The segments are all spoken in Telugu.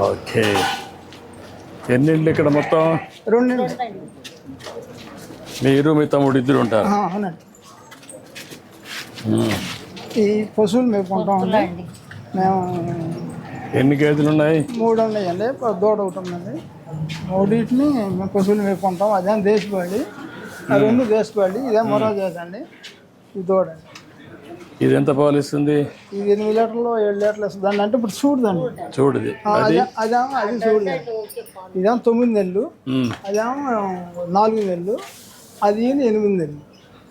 ఓకే. ఎన్ని ఇళ్ళు ఇక్కడ మొత్తం? రెండు. మీరు మీ తమ్ముడు ఇద్దరు ఉంటారు? అవునండి. ఈ పశువులు మేపుకుంటామండి మేము. ఎన్ని గేదెలు ఉన్నాయి? 3 ఉన్నాయండి, దూడ ఒకటి ఉందండి. మూడింటిని మేము పశువులు మేపుకుంటాం. అదేం దేశపాళి, ఆ 2 దేశపాళి. ఇదే మరో చేతండి, ఇది దూడ. ఇది ఎంత పాలు ఇస్తుంది? ఇది 8 లీటర్లు 7 లీటర్లు ఇస్తుంది. అంటే ఇప్పుడు చూడదండి, చూడది. అదేమో అది చూడదండి. ఇదేమో 9 నెలలు, అదేమో 4 నెలలు, అది 8 నెలలు.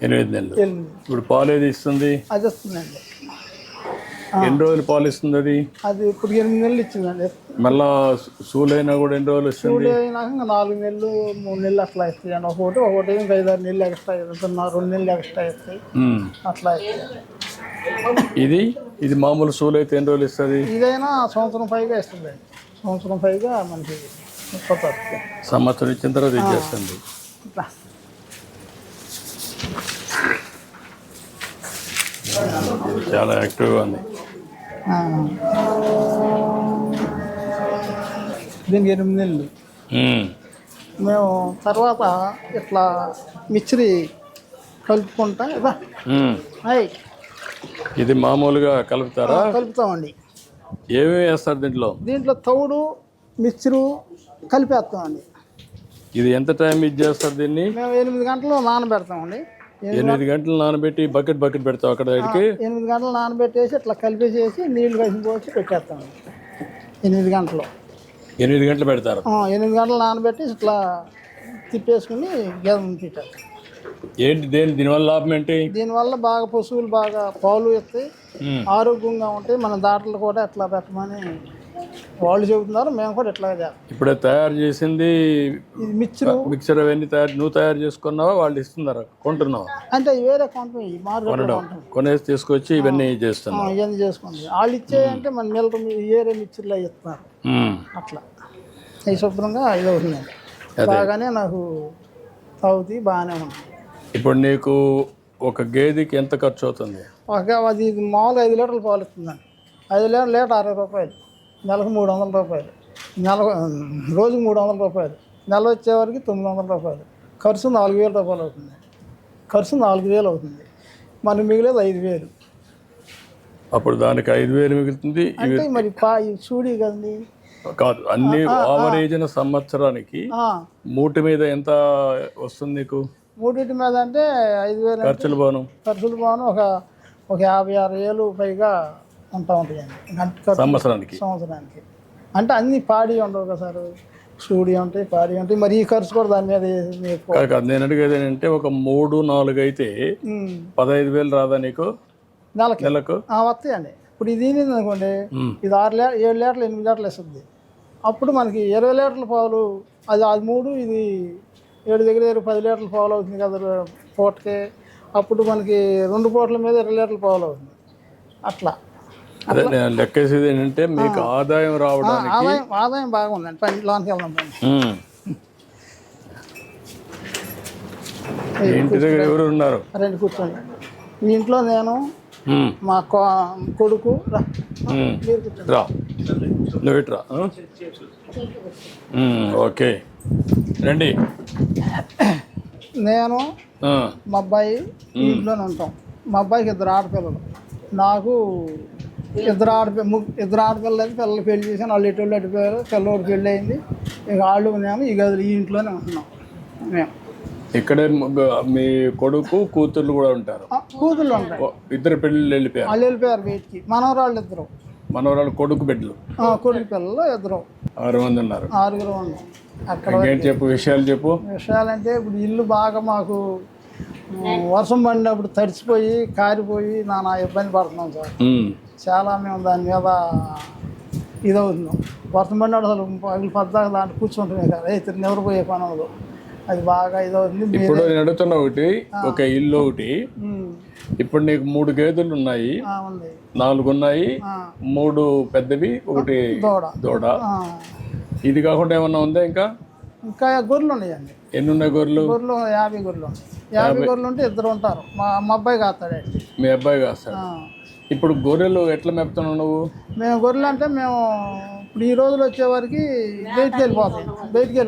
8 నెలలు. ఇప్పుడు పాలు ఏది ఇస్తుంది? అది వస్తుందండి. ఎన్ని రోజులు పాలు ఇస్తుంది అది? అది ఇప్పుడు 8 నెలలు ఇచ్చిందండి. మళ్ళా సూలు అయినా కూడా ఎన్ని రోజులు ఇస్తుంది? సూలు అయినాక 4 నెలలు 3 నెలలు అట్లా ఇస్తాయండి. ఒకటి 5-6 నెలలు ఎక్స్ట్రా ఇస్తుంది, 2 నెలలు ఎక్స్ట్రా ఇస్తాయి అట్లా ఇస్తాయి. ఇది మామూలు సూలు అయితే ఎన్ని రోజులు ఇస్తుంది? ఇదైనా సంవత్సరం పైగా ఇస్తుంది. సంవత్సరం పైగా మనకి సంవత్సరం ఇచ్చిన తర్వాత ఇచ్చేస్తుంది. చాలా యాక్టివ్గా ఉంది. దీనికి 8 నెలలు. మేము తర్వాత ఇట్లా మిక్చరీ కలుపుకుంటా. ఇది మామూలుగా కలుపుతారా? కలుపుతామండి. ఏమేమి వేస్తారు దీంట్లో? దీంట్లో తౌడు మిక్చరు కలిపేస్తామండి. ఇది ఎంత టైం ఇది చేస్తారు దీన్ని? మేము 8 గంటలు నానబెడతామండి. 8 గంటలు నానబెట్టి బకెట్ పెడతాం అక్కడ. 8 గంటలు నానబెట్టేసి ఇట్లా కలిపేసేసి నీళ్లు కలిసి పోసి పెట్టేస్తామండి. 8 గంటలు 8 గంటలు పెడతారు. 8 గంటలు నానబెట్టి ఇట్లా తిప్పేసుకుని గేదె పెట్టారు. ఏంటి దీనివల్ల లాభం ఏంటి? దీనివల్ల బాగా పశువులు బాగా పాలు ఇస్తాయి, ఆరోగ్యంగా ఉంటాయి. మన దాంట్లో కూడా ఎట్లా పెట్టమని వాళ్ళు చెబుతున్నారు, మేము కూడా ఎట్లా చేస్తాం. ఇప్పుడే తయారు చేసింది ఇది మిక్చర్ అవన్నీ నువ్వు తయారు చేసుకున్నావా, వాళ్ళు ఇస్తున్నారా, కొంటున్నావా? అంటే వేరే కొంటాం, కొనేసి తీసుకొచ్చి ఇవన్నీ చేస్తున్నాం. ఇవన్నీ చేసుకుంది. వాళ్ళు ఇచ్చేయంటే మన మిల్క్ వేరే మిక్చర్లో ఇస్తున్నారు. అట్లా ఈ శుభ్రంగా ఇది అవుతుందండి. బాగానే నాకు తాగుతాయి, బాగానే ఉంటుంది. ఇప్పుడు నీకు ఒక గేదెకి ఎంత ఖర్చు అవుతుంది? అది మామూలుగా 5 లీటర్లు పాలు ఇస్తుందండి. 5 లీటర్ 60 రూపాయలు, నెలకు 300 రూపాయలు, రోజుకు 300 రూపాయలు, నెల వచ్చేవారికి 900 రూపాయలు. ఖర్చు 4000 రూపాయలు అవుతుంది. ఖర్చు 4000 అవుతుంది. మనకు మిగిలేదు 5000. అప్పుడు దానికి 5000 మిగులుతుంది. అంటే మరి చూడి కదండి. కాదు, అన్ని ఆవరేజ్న సంవత్సరానికి మూటి మీద ఎంత వస్తుంది నీకు? మూడింటి మీద అంటే 5000 ఖర్చులు బాను ఒక 56,000 పైగా ఉంటాయండి సంవత్సరానికి. అంటే అన్ని పాడి ఉండవు కదా సార్, సూడి ఉంటాయి, పాడి ఉంటాయి. మరి ఈ ఖర్చు కూడా దాని మీద. నేను అడిగేది ఏంటంటే ఒక 3-4 అయితే 15,000 రాదా నీకు నెలకు? వస్తాయండి. ఇప్పుడు ఇది అనుకోండి, ఇది 6 లీటర్ 7 లీటర్లు 8 లీటర్లు ఇస్తుంది. అప్పుడు మనకి 20 లీటర్ల పాలు, అది 3, ఇది 7 దగ్గర 10 లీటర్ల పాలు అవుతుంది కదా పూటకి. అప్పుడు మనకి 2 పూటల మీద 20 లీటర్ల పాలు అవుతుంది. అట్లా అదే నేను లెక్కేసేది ఏంటంటే మీకు ఆదాయం రావడానికి. ఆదాయం బాగా ఉందండి. లోనికి వెళ్దాం. ఇంటి దగ్గర ఎవరు ఉన్నారు? రండి కూర్చోండి. మీ ఇంట్లో నేను, మా కొడుకు. రా, నువ్వు ఇట్రా. ఓకే, రండి. నేను, మా అబ్బాయి ఇంట్లోనే ఉంటాం. మా అబ్బాయికి 2 ఆడపిల్లలు, నాకు 2 ఆడపిల్లలు అయితే పిల్లలు పెళ్లి చేశాను. వాళ్ళు ఎటు అడిపోయారు. పిల్లవాడు పెళ్ళి అయింది. ఇక వాళ్ళు మేము ఈ గదులు ఈ ఇంట్లోనే ఉంటున్నాం. మేము ఇక్కడే మీ కొడుకు కూతుర్లు కూడా ఉంటారు? కూతుర్లు ఉంటారు. 2 పెళ్ళిళ్ళు వెళ్ళిపోయారు. వాళ్ళు వెళ్ళిపోయారు బయటికి. మనవరాళ్ళు 2. మనవరాళ్ళు కొడుకు బిడ్డలు? కొడుకు పిల్లలు 2. 6 మంది ఉన్నారు. 6 ఉన్నాం. అక్కడ చెప్పు విషయాలంటే ఇప్పుడు ఇల్లు బాగా మాకు వర్షం పడినప్పుడు తడిచిపోయి కారిపోయి నానా ఇబ్బంది పడుతున్నాం సార్. చాలా మేము దాని మీద ఇదవుతున్నాం. వర్షం పడినప్పుడు అసలు పగిలి పద్దాక దాంట్లో కూర్చుంటున్నాయి కదా, అయితే నిద్రపోయే పనులు. అది బాగా ఇదవుతుంది. ఇప్పుడు నేను అడుగుతున్నా ఒక ఇల్లు ఒకటి. ఇప్పుడు నీకు 3 గేదెలు ఉన్నాయి, 4 ఉన్నాయి, 3 పెద్దవి, 1 దూడ. ఇది కాకుండా ఏమన్నా ఉందా? ఇంకా గొర్రెలు ఉన్నాయండి. ఎన్ని ఉన్నాయి గొర్రెలు? 50 గొర్రెలు. 50 గొర్రెలు ఉంటే 2 ఉంటారు. మా అబ్బాయి కాస్తాడండి. మీ అబ్బాయి కాస్తాడు. ఇప్పుడు గొర్రెలు ఎట్లా మేపుతున్నావు నువ్వు? మేము గొర్రెలు అంటే మేము ఇప్పుడు ఈ రోజులు వచ్చేవారికి బయటికి వెళ్ళిపోతాం బయటికి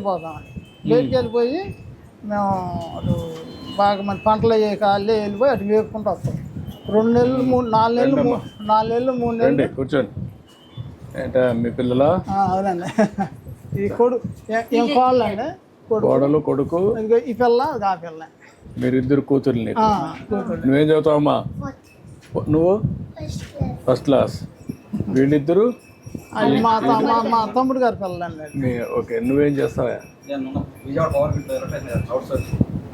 వెళ్ళిపోయి మేము అటు బాగా మన పంటలు అయ్యే కాళ్ళే వెళ్ళిపోయి అటు వేపుకుంటూ వస్తాం 2 నెలలు 4 నెలలు 4 నెలలు 3 నెలలు. రండి కూర్చోండి. ఏంటా మీ పిల్లల? అవునండి. ఈ ఏం కోళ్ళండి, కోడలు కొడుకు, ఇంకో ఈ పిల్ల అది ఆ పిల్ల. మీరిద్దరు కూతుర్లు. నీకు కూతురు. నువ్వేం చదువుతావమ్మా? నువ్వు ఫస్ట్ క్లాస్. వీళ్ళిద్దరు అది మా తమ్ముడు గారి పిల్లండి. ఓకే. నువ్వేం చేస్తావా?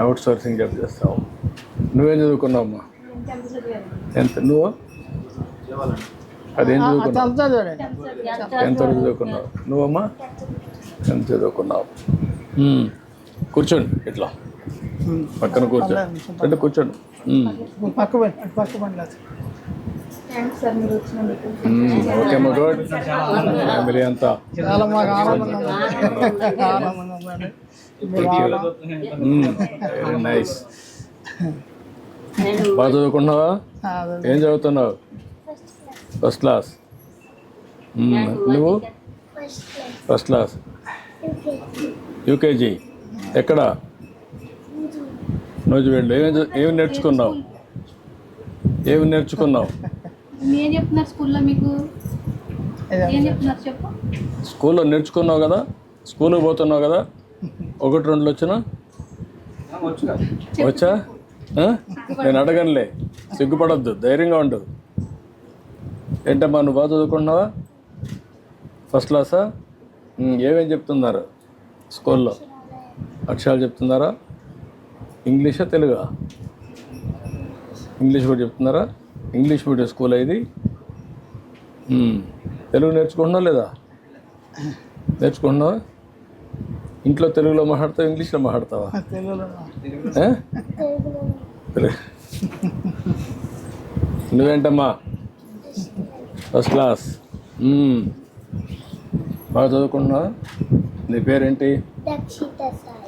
అవుట్ సోర్సింగ్ జాబ్ చేస్తావు. నువ్వేం చదువుకున్నావమ్మా? ఎంత? నువ్వు అదేం చదువుకున్నావు? ఎంత చదువుకున్నావు? నువ్వమ్మా ఎంత చదువుకున్నావు? కూర్చోండి, ఇట్లా పక్కన కూర్చోండి. అంటే కూర్చోండి. పక్క బండి లేదు. ఓకే అమ్మా, గుడ్. ఫ్యామిలీ అంతా చాలా మాకు ఆనందంగా ఉందండి. Very nice. బాగా చదువుకున్నావా? ఏం చదువుతున్నావు? First class. నువ్వు ఫస్ట్ క్లాస్, యూకేజీ. ఎక్కడ? నూజివీడులో. ఏమి నేర్చుకున్నావు? ఏం చెప్తున్నారు స్కూల్లో? మీకు ఏం చెప్తున్నారు చెప్పు. స్కూల్లో నేర్చుకున్నావు కదా, స్కూల్కి పోతున్నావు కదా. 1 2 వచ్చినా? వచ్చా? నేను అడగనులే, సిగ్గుపడద్దు, ధైర్యంగా ఉండు. ఏంటమ్మా నువ్వు బాగా చదువుకుంటున్నావా? ఫస్ట్ క్లాసా? ఏమేం చెప్తున్నారు స్కూల్లో? అక్షరాలు చెప్తున్నారా? ఇంగ్లీషా తెలుగా? ఇంగ్లీష్ కూడా చెప్తున్నారా? ఇంగ్లీష్ మీడియం స్కూల్ ఇది. తెలుగు నేర్చుకుంటున్నావా లేదా? నేర్చుకుంటున్నావా? ఇంట్లో తెలుగులో మాట్లాడతావా, ఇంగ్లీష్లో మాట్లాడతావా? నువ్వేంటమ్మా? First class. బాగా చదువుకుంటున్నావా? నీ పేరేంటి?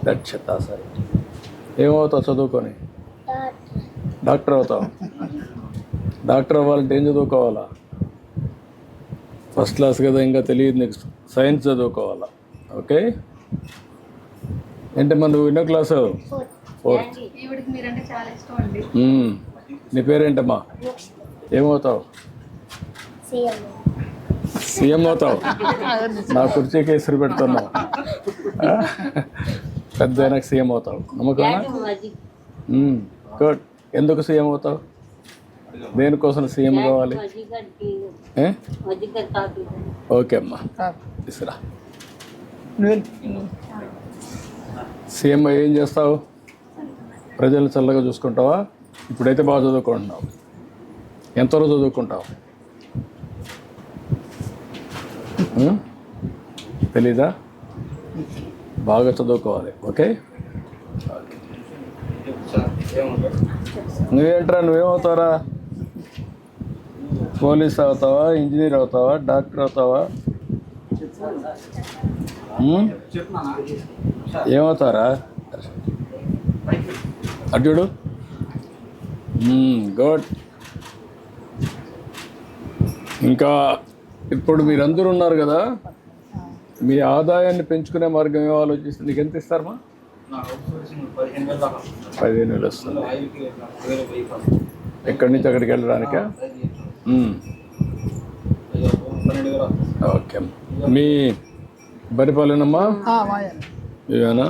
దక్షిత సాయి. ఏమవుతావు చదువుకొని? డాక్టర్ అవుతావు. డాక్టర్ అవ్వాలంటే ఏం చదువుకోవాలా? ఫస్ట్ క్లాస్ కదా, ఇంకా తెలియదు నీకు. సైన్స్ చదువుకోవాలా. ఓకే. ఏంటమ్మా నువ్వు ఎన్నో క్లాసు? 4th. మీరంటే చాలా ఇష్టం అండి. నీ పేరేంటమ్మా? ఏమవుతావు? సీఎం అవుతావు. నా కుర్చీకి ఇసురు పెడుతున్నావు. పెద్ద అయినాక సీఎం అవుతావు. నమ్మకమా? గుడ్. ఎందుకు సీఎం అవుతావు? దేనికోసం సీఎం కావాలి? ఓకే అమ్మా, ఇసురా. సీఎం ఏం చేస్తావు? ప్రజలు చల్లగా చూసుకుంటావా? ఇప్పుడైతే బాగా చదువుకుంటున్నావు. ఎంతవరకు చదువుకుంటావు? తెలీదా? బాగా చదువుకోవాలి. ఓకే. నువ్వేంట్రా, నువ్వేమవుతావురా? పోలీస్ అవుతావా, ఇంజనీర్ అవుతావా, డాక్టర్ అవుతావా? ఏమవుతారా? అర్జుడు. గుడ్. ఇంకా ఇప్పుడు మీరందరూ ఉన్నారు కదా, మీ ఆదాయాన్ని పెంచుకునే మార్గం ఏమో ఆలోచిస్తే నీకు ఎంత ఇస్తారమ్మా? 15,000 వస్తుంది. ఎక్కడి నుంచి అక్కడికి వెళ్ళడానికా? ఓకే. మీ బరిపాలెనమ్మా? ఇవేనా?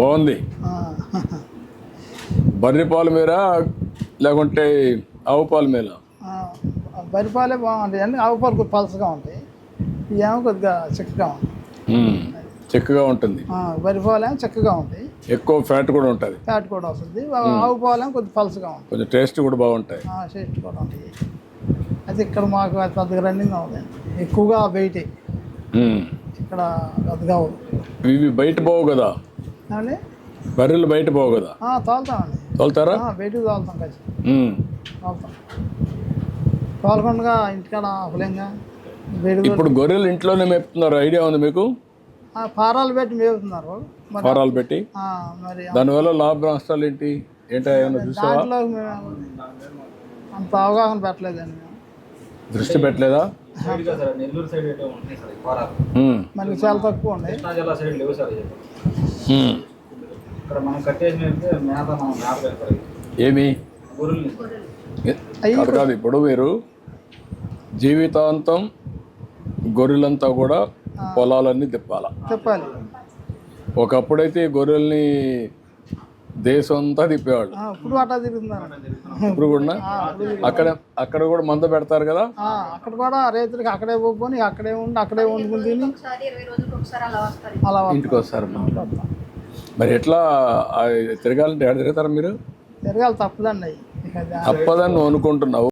బాగుంది. బర్రె పాలు మీరా లేకుంటే ఆవు పాలు మీరా? బర్రె పాలే బాగుంటాయి అండి. ఆవు పాలు కొద్దిగా పలసగా ఉంటాయి, ఇవేమో కొద్దిగా చిక్కగా ఉంటాయి. చిక్కగా ఉంటుంది. బర్రె పాలు ఏమో చిక్కగా ఉంటాయి, ఎక్కువ ఫ్యాట్ కూడా ఉంటుంది. ఫ్యాట్ కూడా వస్తుంది. ఆవు పాలు ఏమో కొద్దిగా పలసగా ఉంటాయి, కొంచెం టేస్ట్ కూడా బాగుంటాయి. టేస్ట్ కూడా ఉంటాయి. అయితే ఇక్కడ మాకు అది పెద్దగా రన్నింగ్ అవుతుంది, ఎక్కువగా బయటే. ఇక్కడ పెద్దగా ఇవి బయట పోవు కదా, బర్రెలు బయట పోవు కదా? తోలుతామండి. తోలుతారా? బయటకు తోలుతాం కలిసి తోలుతాం. తోలకుండా ఇంటికాడ ఆపలేంగా. ఇప్పుడు గొర్రెలు ఇంట్లోనే మేపుతున్నారు, ఐడియా ఉంది మీకు? ఫారాలు పెట్టి మేపుతున్నారు. ఫారాలు పెట్టి మరి దానివల్ల లాభ నష్టాలు ఏంటి? ఏంటో ఏమన్నా చూసావా? దాంట్లో అంత అవగాహన పెట్టలేదండి మేము. దృష్టి పెట్టలేదా? సైడ్గా సార్ నెల్లూరు సైడ్ ఏటో ఉంటాయి సార్ ఈ ఫారాలు. ఉమ్, మనకి చాలా తక్కువ ఉంది. కృష్ణా జిల్లా సైడ్ లేవు సార్ ఇవి. ఉమ్. ఇక్కడ మనం కట్టేసిన మేత మనం మేత పెడతారు ఏమి గొర్రెల్ని. కాదు కాదు, ఇప్పుడు మీరు జీవితాంతం గొర్రెలంతా కూడా పొలాలన్నీ తిప్పాల. చెప్పాలి. ఒకప్పుడైతే ఈ గొర్రెల్ని దేశం అంతా తిప్పేవాళ్ళు. ఇప్పుడు అట్టా తిరుగుతున్నారు. ఇప్పుడు కూడా అక్కడ కూడా మంద పెడతారు కదా. అక్కడ కూడా రైతులకి అక్కడే పోకొని అక్కడే ఉండి అక్కడే వండుకుని తిని ఒకసారి 20 రోజులకు ఒకసారి అలా వస్తారు. అలా ఇంటికి వస్తారు. మరి ఎట్లా తిరగాలంటే ఎక్కడ తిరుగుతారు మీరు? తిరగాలి, తప్పదండి అవి. ఇక అది తప్పదని నువ్వు అనుకుంటున్నావు.